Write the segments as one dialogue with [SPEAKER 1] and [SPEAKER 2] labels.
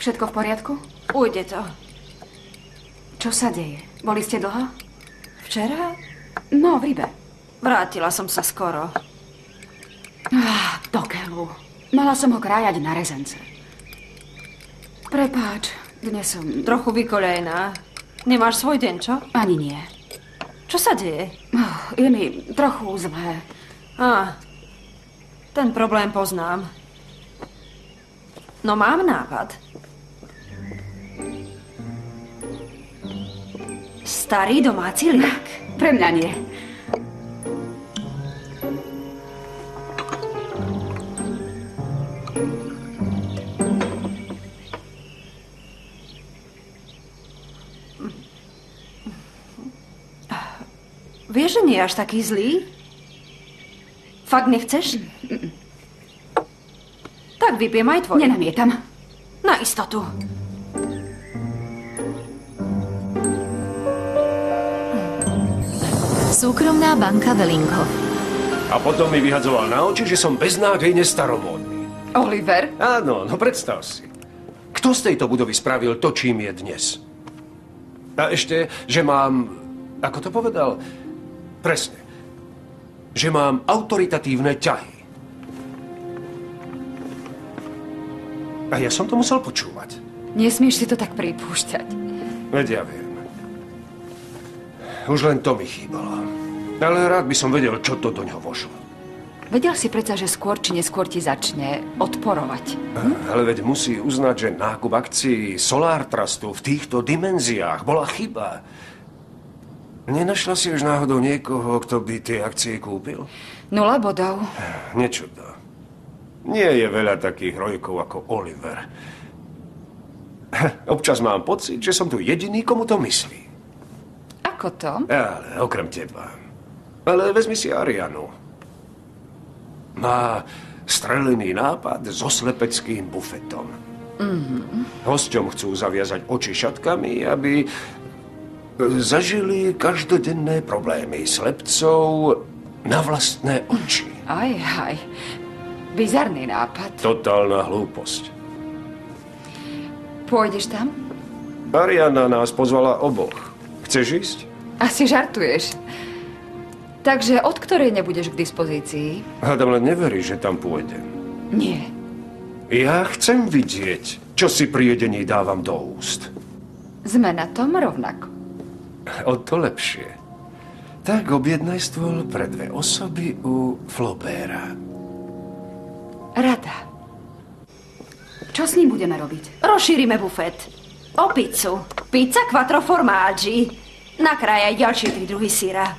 [SPEAKER 1] Všetko v poriadku?
[SPEAKER 2] Ujde to.
[SPEAKER 1] Čo sa deje? Boli ste dlho?
[SPEAKER 2] Včera?
[SPEAKER 1] No, v rybe.
[SPEAKER 2] Vrátila som sa skoro.
[SPEAKER 1] Do keľu. Mala som ho krájať na rezence. Prepáč, dnes som...
[SPEAKER 2] Trochu vykoľajná. Nemáš svoj deň, čo?
[SPEAKER 1] Ani nie.
[SPEAKER 2] Čo sa deje?
[SPEAKER 1] Je mi trochu zlé.
[SPEAKER 2] Ten problém poznám. No mám nápad. Starý domáci liek.
[SPEAKER 1] Pre mňa nie.
[SPEAKER 2] Vieš, že nie je až taký zlý? Fakt nechceš? Tak vypiem aj tvoj.
[SPEAKER 1] Nenamietam.
[SPEAKER 2] Na istotu.
[SPEAKER 3] Súkromná banka Velinkov.
[SPEAKER 4] A potom mi vyhadzoval na oči, že som beznádejne staromódny.
[SPEAKER 1] Oliver?
[SPEAKER 4] Áno, no predstav si. Kto z tejto budovy spravil to, čím je dnes? A ešte, že mám... Ako to povedal? Presne. Že mám autoritatívne ťahy. A ja som to musel počúvať.
[SPEAKER 1] Nesmieš si to tak pripúšťať.
[SPEAKER 4] Veď ja viem. Už len to mi chýbalo. Ale rád by som vedel, čo to do ňoho vošlo.
[SPEAKER 1] Vedel si predsa, že skôr či neskôr ti začne odporovať.
[SPEAKER 4] Ale veď musí uznať, že nákup akcií Solar Trustu v týchto dimenziách bola chyba. Nenašla si už náhodou niekoho, kto by tie akcie kúpil?
[SPEAKER 1] 0 bodov.
[SPEAKER 4] Nečudo. Nie je veľa takých hrojkov ako Oliver. Občas mám pocit, že som tu jediný, komu to myslí.
[SPEAKER 1] Ako to?
[SPEAKER 4] Ale okrem teba. Ale vezmi si Arianu. Má strelený nápad so slepeckým bufetom. Hosťom chcú zaviazať oči šatkami, aby zažili každodenné problémy slepcov na vlastné oči.
[SPEAKER 1] Aj. Bizarný nápad.
[SPEAKER 4] Totálna hlúposť.
[SPEAKER 1] Pôjdeš tam?
[SPEAKER 4] Ariana nás pozvala oboch. Chceš ísť?
[SPEAKER 1] Asi žartuješ. Takže od ktorej nebudeš k dispozícii?
[SPEAKER 4] Hádam, len neveríš, že tam pôjdem.
[SPEAKER 1] Nie.
[SPEAKER 4] Ja chcem vidieť, čo si pri jedení dávam do úst.
[SPEAKER 1] Sme na tom rovnako.
[SPEAKER 4] O to lepšie. Tak objednaj stôl pre 2 osoby u Flaubera.
[SPEAKER 1] Rada. Čo s ním budeme robiť?
[SPEAKER 2] Rozšírime bufet. O pizzu. Pizza quattro formaggi. Nakráj aj ďalšie 3 druhy syra.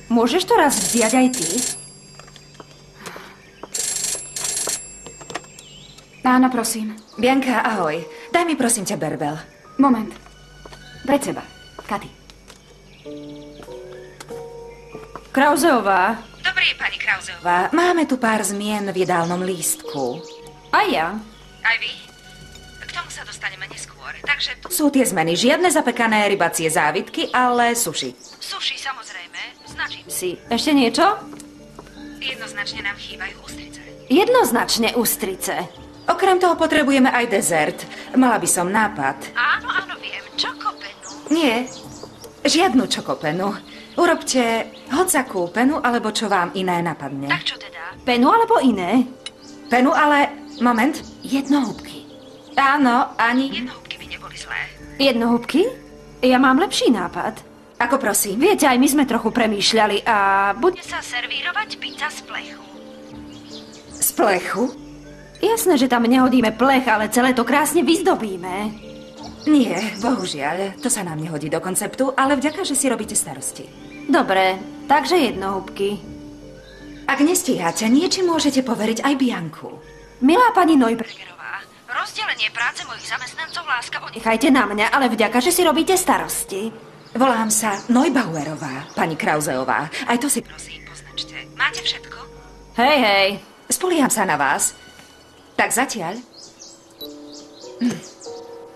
[SPEAKER 2] Môžeš to raz vziať aj ty?
[SPEAKER 1] Áno, prosím.
[SPEAKER 3] Bianka, ahoj. Daj mi prosím ťa berbel.
[SPEAKER 1] Moment. Pred seba. Katy.
[SPEAKER 2] Krauzeová.
[SPEAKER 3] Dobrý, pani Krauzeová. Máme tu pár zmien v jedálnom lístku.
[SPEAKER 2] A ja.
[SPEAKER 3] Aj vy? K tomu sa dostaneme neskôr. Takže tu sú tie zmeny. Žiadne zapekané rybacie závitky, ale sushi. Sushi, samozrejme. Značím
[SPEAKER 2] Si. Ešte niečo?
[SPEAKER 3] Jednoznačne nám chýbajú ústrice.
[SPEAKER 2] Jednoznačne ústrice.
[SPEAKER 3] Okrem toho potrebujeme aj dezert. Mala by som nápad.
[SPEAKER 5] Áno, viem. Čokopenu.
[SPEAKER 3] Nie, žiadnu čokopenu. Urobte hocakú penu, alebo čo vám iné napadne.
[SPEAKER 5] Tak čo teda?
[SPEAKER 2] Penu alebo iné?
[SPEAKER 3] Penu, ale... Moment. Jednohúbky. Áno, ani...
[SPEAKER 5] Jednohúbky by neboli zlé.
[SPEAKER 2] Jednohúbky? Ja mám lepší nápad.
[SPEAKER 3] Ako prosím?
[SPEAKER 2] Viete, aj my sme trochu premýšľali a...
[SPEAKER 5] Bude sa servírovať pizza z plechu.
[SPEAKER 3] Z plechu?
[SPEAKER 2] Jasné, že tam nehodíme plech, ale celé to krásne vyzdobíme.
[SPEAKER 3] Nie, bohužiaľ. To sa nám nehodí do konceptu, ale vďaka, že si robíte starosti.
[SPEAKER 2] Dobre, takže jednohúbky.
[SPEAKER 3] Ak nestíhate, niečím môžete poveriť aj Bianku.
[SPEAKER 2] Milá pani Neubergerová,
[SPEAKER 5] Rozdelenie práce mojich zamestnancov láskavo
[SPEAKER 2] nechajte na mňa, ale vďaka, že si robíte starosti.
[SPEAKER 3] Volám sa Neubauerová, pani Krauzeová. Aj to si prosím
[SPEAKER 5] poznačte. Máte všetko?
[SPEAKER 2] Hej.
[SPEAKER 3] Spolieham sa na vás. Tak zatiaľ.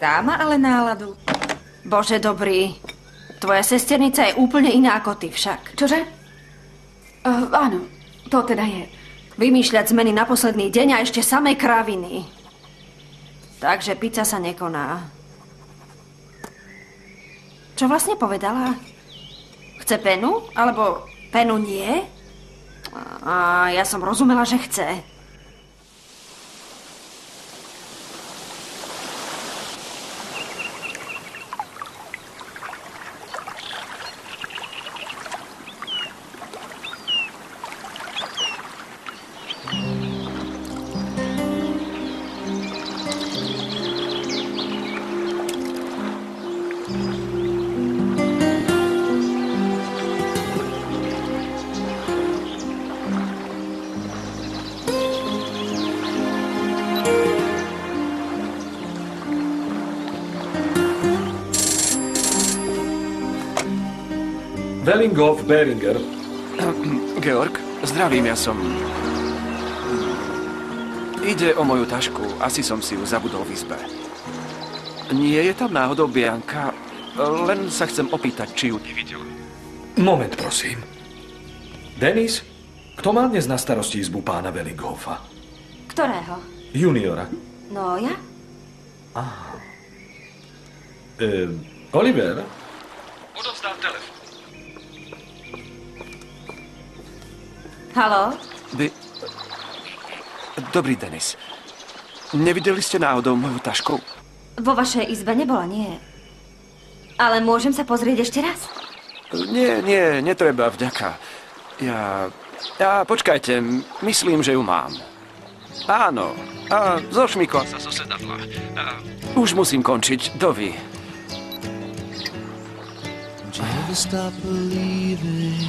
[SPEAKER 3] Tá má ale náladu.
[SPEAKER 2] Bože dobrý. Tvoja sesternica je úplne iná ako ty však.
[SPEAKER 1] Čože? Áno,
[SPEAKER 2] To teda je vymýšľať zmeny na posledný deň a ešte samé kraviny. Takže pizza sa nekoná. Čo vlastne povedala? Chce penu? Alebo penu nie? A ja som rozumela, že chce.
[SPEAKER 6] Wellinghoff Beringer.
[SPEAKER 7] Georg, zdravím, ja som... Ide o moju tašku. Asi som si ju zabudol v izbe. Nie je tam náhodou Bianka? Len sa chcem opýtať, či ju nevidel.
[SPEAKER 6] Moment, prosím. Denis, kto má dnes na starosti izbu pána Wellinghoffa?
[SPEAKER 2] Ktorého?
[SPEAKER 6] Juniora.
[SPEAKER 2] No ja?
[SPEAKER 6] Oliver? Odovzdám telefon.
[SPEAKER 2] Haló?
[SPEAKER 7] Dobrý, Denis. Nevideli ste náhodou moju tašku?
[SPEAKER 2] Vo vašej izbe nebola, nie. Ale môžem sa pozrieť ešte raz?
[SPEAKER 7] Nie, netreba, vďaka. Počkajte, myslím, že ju mám. Áno, zošmykla sa zo sedadla. Už musím končiť, dovi.
[SPEAKER 8] Never stop believing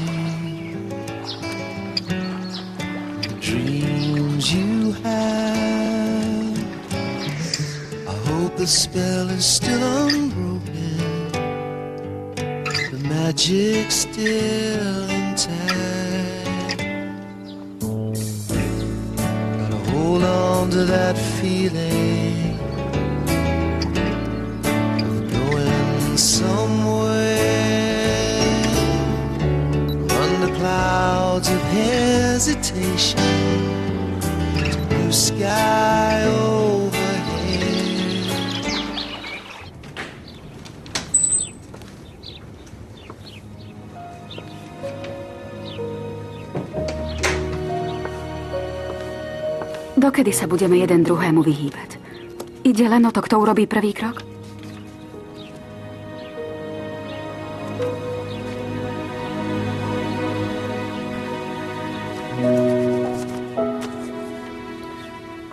[SPEAKER 8] dreams you have. I hope the spell is still unbroken, the magic still intact. Gotta hold on to that feeling of going somewhere under clouds of hesitation to blue sky overhead.
[SPEAKER 9] Dokedy sa budeme jeden druhému vyhýbať? Ide len o to, kto urobí prvý krok?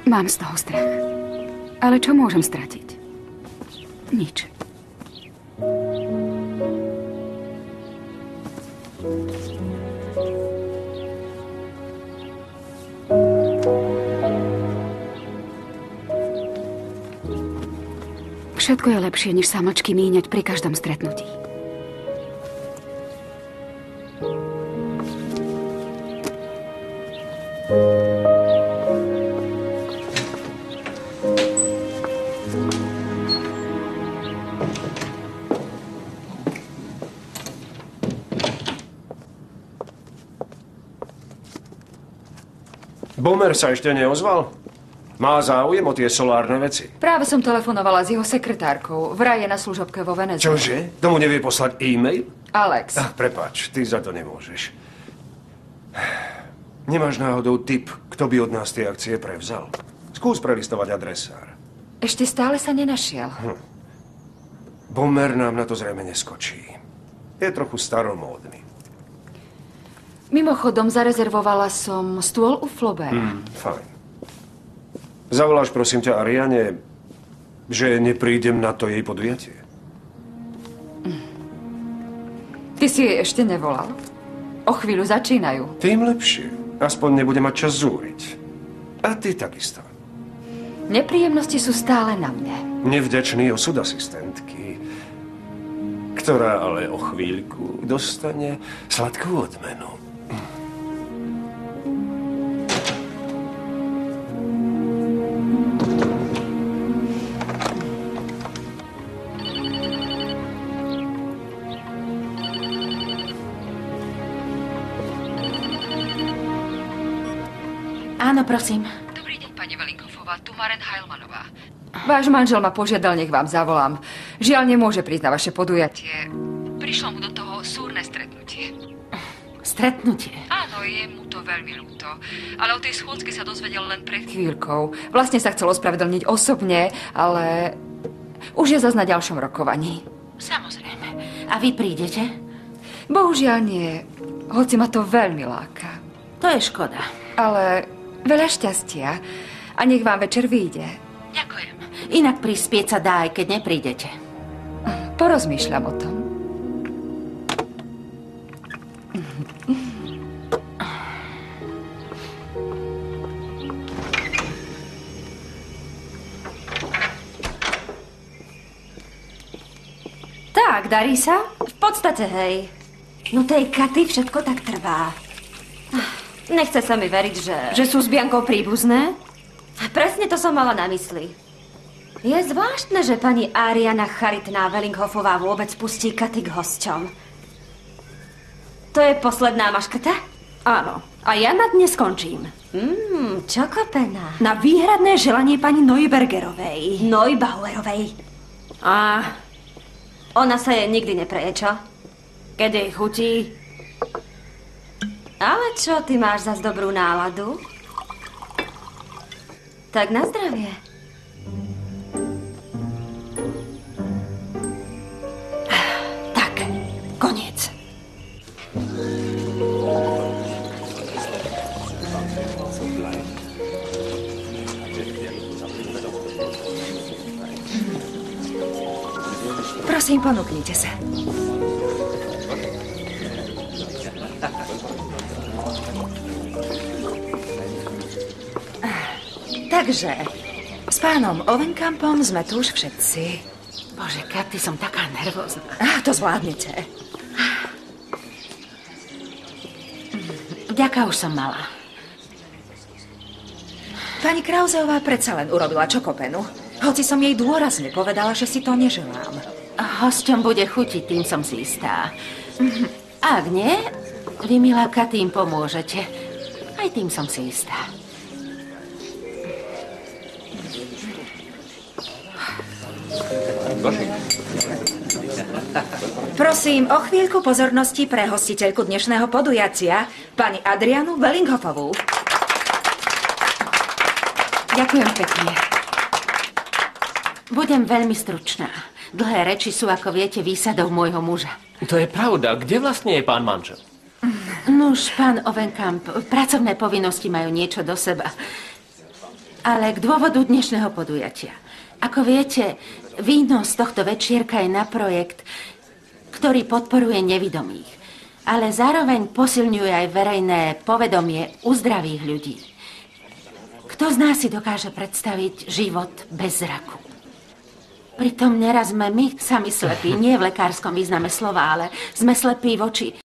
[SPEAKER 9] Mám z toho strach. Ale čo môžem stratiť? Nič. Všetko je lepšie, než sa mlčky míňať pri každom stretnutí.
[SPEAKER 4] Bomer sa ešte neozval? Má záujem o tie solárne veci.
[SPEAKER 1] Práve som telefonovala s jeho sekretárkou. Vraj je na služobke vo Venezuele.
[SPEAKER 4] Čože? Tomu nevie poslať e-mail?
[SPEAKER 1] Alex.
[SPEAKER 4] Prepáč, ty za to nemôžeš. Nemáš náhodou tip, kto by od nás tie akcie prevzal? Skús prelistovať adresár.
[SPEAKER 1] Ešte stále sa nenašiel.
[SPEAKER 4] Bomer nám na to zrejme neskočí. Je trochu staromódny.
[SPEAKER 1] Mimochodom, zarezervovala som stôl u Flaubert.
[SPEAKER 4] Fajn. Zavoláš, prosím ťa, Ariane, že neprídem na to jej podujatie?
[SPEAKER 1] Ty si jej ešte nevolal? O chvíľu začínajú.
[SPEAKER 4] Tým lepšie. Aspoň nebude mať čas zúriť. A ty takisto.
[SPEAKER 1] Nepríjemnosti sú stále na mne.
[SPEAKER 4] Nevďačný osud asistentky, ktorá ale o chvíľku dostane sladkú odmenu.
[SPEAKER 3] Áno, prosím.
[SPEAKER 1] Dobrý deň, pani Vellinghofová, tu Maren Heilmanová. Váš manžel ma požiadal, nech vám zavolám. Žiaľ, nemôže prísť na vaše podujatie. Prišlo mu do toho súrne stretnutie.
[SPEAKER 3] Stretnutie?
[SPEAKER 1] Áno, je mu to veľmi ľúto. Ale o tej schôdzke sa dozvedel len pred chvíľkou. Vlastne sa chcel ospravedlniť osobne, ale už je zas na ďalšom rokovaní.
[SPEAKER 3] Samozrejme. A vy prídete?
[SPEAKER 1] Bohužiaľ nie, hoci ma to veľmi láka.
[SPEAKER 3] To je škoda.
[SPEAKER 1] Ale veľa šťastia a nech vám večer vyjde.
[SPEAKER 3] Ďakujem. Inak prispieť sa dá, aj keď neprídete.
[SPEAKER 1] Porozmýšľam o tom.
[SPEAKER 2] Tak, darí sa? V podstate, hej. No tej Katy všetko tak trvá. Nechce sa mi veriť, že... Že sú s Biankou príbuzné? Presne to som mala na mysli. Je zvláštne, že pani Ariana Charitná Vellinghofová vôbec pustí Katy k hosťom. To je posledná maškrta? Áno. A ja na dnes skončím. Čokopena. Na výhradné želanie pani Neubergerovej. Neubauerovej. A ona sa jej nikdy nepreje, čo? Keď jej chutí. Ale čo, ty máš zas dobrú náladu? Tak na zdravie.
[SPEAKER 3] Tak, koniec.
[SPEAKER 1] Prosím, ponúknite sa.
[SPEAKER 3] Takže, s pánom Ovenkampom sme tu už všetci. Bože, Katy, som taká nervózna.
[SPEAKER 1] To zvládnete.
[SPEAKER 3] Vďaka už som mala.
[SPEAKER 1] Pani Krauzeová predsa len urobila čokopenu. Hoci som jej dôrazne povedala, že si to neželám.
[SPEAKER 3] Hosťom bude chutiť, tým som si istá. Ak nie, vy, milá Katy, im pomôžete. Aj tým som si istá. Prosím o chvíľku pozornosti pre hostiteľku dnešného podujatia, pani Adrianu Vellinghofovú. Ďakujem pekne. Budem veľmi stručná. Dlhé reči sú, ako viete, výsadou môjho muža.
[SPEAKER 10] To je pravda. Kde vlastne je pán manžel?
[SPEAKER 3] Nuž, pán Ovenkamp, pracovné povinnosti majú niečo do seba. Ale k dôvodu dnešného podujatia. Ako viete, výnos tohto večierka je na projekt, ktorý podporuje nevidomých, ale zároveň posilňuje aj verejné povedomie u zdravých ľudí. Kto z nás si dokáže predstaviť život bez zraku? Pritom neraz sme my sami slepí, nie v lekárskom význame slova, ale sme slepí voči